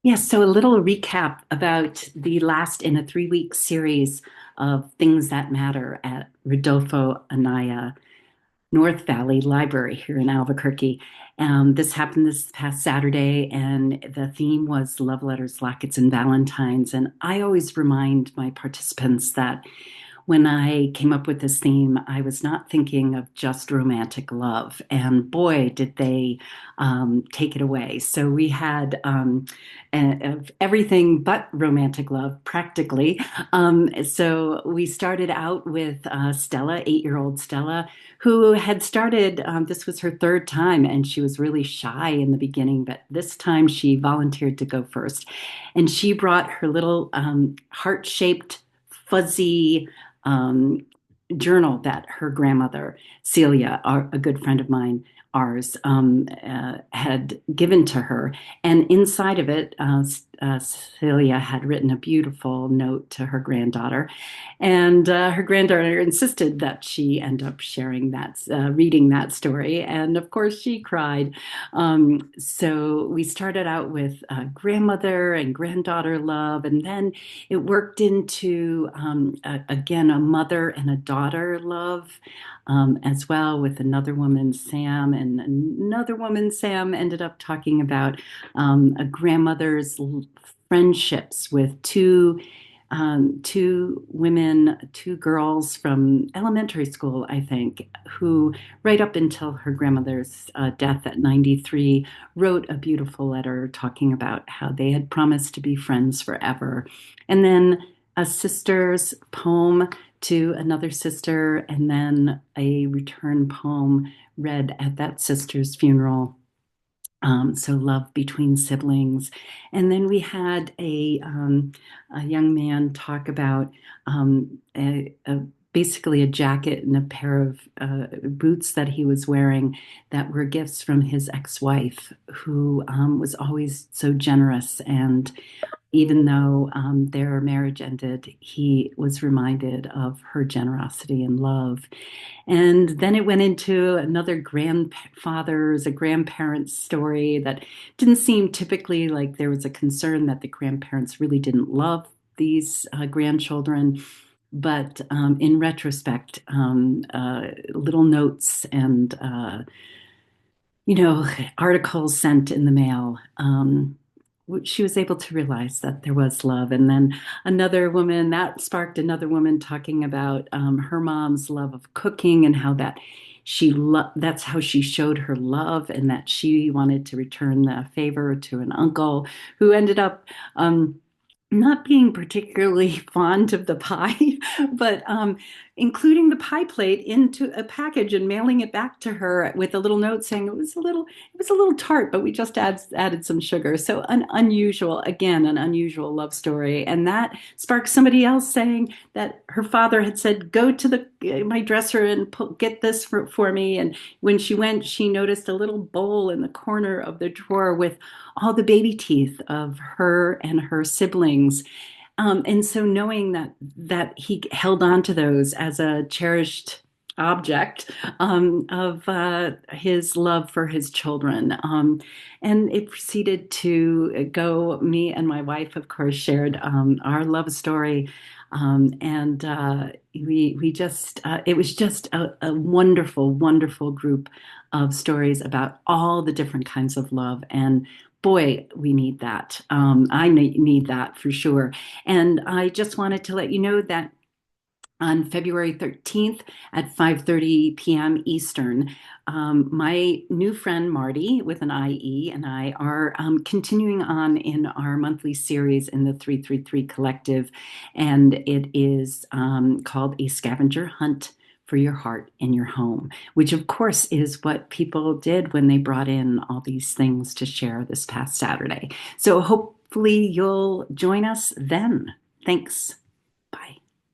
Yes, so a little recap about the last in a 3 week series of Things That Matter at Rodolfo Anaya North Valley Library here in Albuquerque. This happened this past Saturday, and the theme was love letters, lockets, and Valentines. And I always remind my participants that when I came up with this theme, I was not thinking of just romantic love. And boy, did they take it away. So we had of everything but romantic love, practically. So we started out with Stella, 8-year-old Stella, who had started, this was her third time, and she was really shy in the beginning, but this time she volunteered to go first. And she brought her little heart-shaped, fuzzy, um, journal that her grandmother, Celia, a good friend of mine, ours, had given to her. And inside of it, Celia had written a beautiful note to her granddaughter. And her granddaughter insisted that she end up sharing that, reading that story. And of course, she cried. So we started out with grandmother and granddaughter love, and then it worked into, again, a mother and a daughter love as well, with another woman, Sam, and another woman, Sam, ended up talking about a grandmother's friendships with two women, two girls from elementary school, I think, who, right up until her grandmother's death at 93, wrote a beautiful letter talking about how they had promised to be friends forever. And then a sister's poem to another sister, and then a return poem read at that sister's funeral. So love between siblings. And then we had a young man talk about basically a jacket and a pair of boots that he was wearing that were gifts from his ex-wife, who was always so generous. And even though their marriage ended, he was reminded of her generosity and love. And then it went into another grandfather's, a grandparent's story that didn't seem typically like there was a concern that the grandparents really didn't love these grandchildren. But in retrospect, little notes and, articles sent in the mail, she was able to realize that there was love. And then another woman, that sparked another woman talking about her mom's love of cooking and how that's how she showed her love, and that she wanted to return the favor to an uncle who ended up not being particularly fond of the pie, but including the pie plate into a package and mailing it back to her with a little note saying it was a little tart, but we just added some sugar. So an unusual love story. And that sparked somebody else saying that her father had said, "Go to my dresser and get this for me." And when she went, she noticed a little bowl in the corner of the drawer with all the baby teeth of her and her siblings. And so knowing that he held on to those as a cherished object of his love for his children. And it proceeded to go, me and my wife, of course, shared our love story. And we just, it was just a wonderful, wonderful group of stories about all the different kinds of love. And boy, we need that. I need that for sure. And I just wanted to let you know that on February 13th at 5:30 p.m. Eastern, my new friend Martie with an IE and I are continuing on in our monthly series in the 333 Collective, and it is called A Scavenger Hunt for Your Heart in Your Home, which of course is what people did when they brought in all these things to share this past Saturday. So hopefully you'll join us then. Thanks.